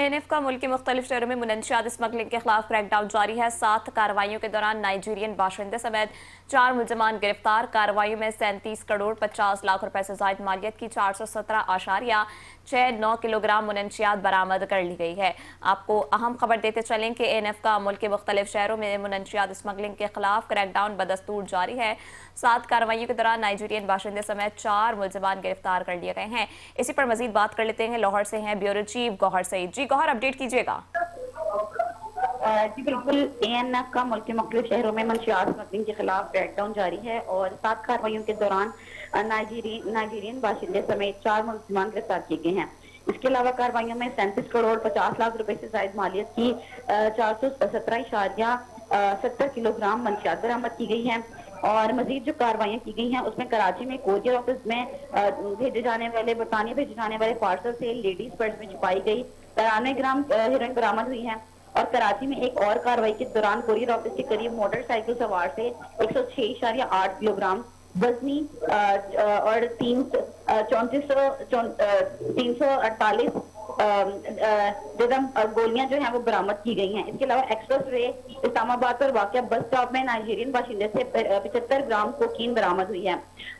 ANF का मुल्क के मुख्तलिफ शहरों में मुनशियात स्मगलिंग के खिलाफ क्रैकडाउन जारी है। 7 कार्रवाइयों के दौरान नाइजीरियन बाशिंदे समेत 4 मुलजमान गिरफ्तार। कार्रवाइयों में 37 करोड़ 50 लाख रुपए से जायद मालियत की 417.69 किलोग्राम मुनशियात बरामद कर ली गई है। आपको अहम खबर देते चलें कि ANF का मुल्क के मुख्तलिफ शहरों में मुनशियात स्मगलिंग के खिलाफ क्रैकडाउन बदस्तूर जारी है। 7 कार्रवाइयों के दौरान नाइजीरियन बाशिंदे समेत 4 मुलजमान गिरफ्तार कर लिए गए हैं। इसी पर मजीद बात कर लेते हैं। लाहौर से हैं ब्यूरो चीफ गौहर सईद। जी गौहर, अपडेट कीजिएगा। जी बिल्कुल, ANF का मुल्क के मुख्तलिफ शहरों में मंशियात स्मगलिंग के खिलाफ क्रैकडाउन जारी है और 7 कार्रवाइयों के दौरान नाइजीरियन बाशिंदे समेत 4 मुलजमान गिरफ्तार किए गए हैं। इसके अलावा कार्रवाइयों में 37 करोड़ 50 लाख रुपए से जायद मालियत की 417.70 किलोग्राम मंशियात बरामद की गई है। और मजीद जो कार्रवाइयाँ की गई हैं उसमें कराची में कोरियर ऑफिस में भेजे जाने वाले बरतानिया भेजे जाने वाले पार्सल से लेडीज पर्स में छुपाई गई 93 ग्राम हेरोइन बरामद हुई है। और कराची में एक और कार्रवाई के दौरान कोरियर ऑफिस के करीब मोटरसाइकिल सवार से 106.8 किलोग्राम वजनी और 348 गोलियां जो हैं वो बरामद की गई हैं। इसके अलावा एक्सप्रेस वे इस्लामाबाद पर वाक़या बस स्टॉप में नाइजीरियन बाशिंदे से 75 ग्राम कोकीन बरामद हुई है।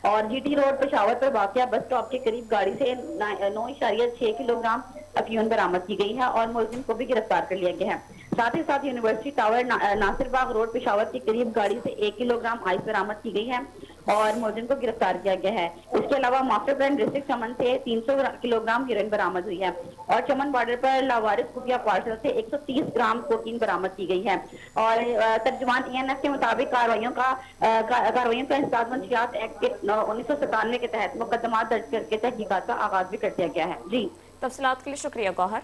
और GT रोड पेशावर पर वाक़या बस स्टॉप के करीब गाड़ी से 9.6 किलोग्राम अफीम बरामद की गई है और मुलजिम को भी गिरफ्तार कर लिया गया है। साथ ही साथ यूनिवर्सिटी टावर नासिर बाग रोड पेशावर के करीब गाड़ी से 1 किलोग्राम आइस बरामद की गई है और मुलजिम को गिरफ्तार किया गया है। इसके अलावा मास्टर प्लान डिस्ट्रिक्ट चमन से 300 किलोग्राम हेरोइन बरामद हुई है और चमन बॉर्डर पर लावारिस खुफिया पार्सल से 130 ग्राम कोकीन बरामद की गई है। और तर्जुमान ANF के मुताबिक कार्रवाइयों का इंसदाद मंशियात एक्ट के 1997 के तहत मुकदमा दर्ज करके तहकीकात का आगाज भी कर दिया गया है। जी, तफसीलात के लिए शुक्रिया गौहर।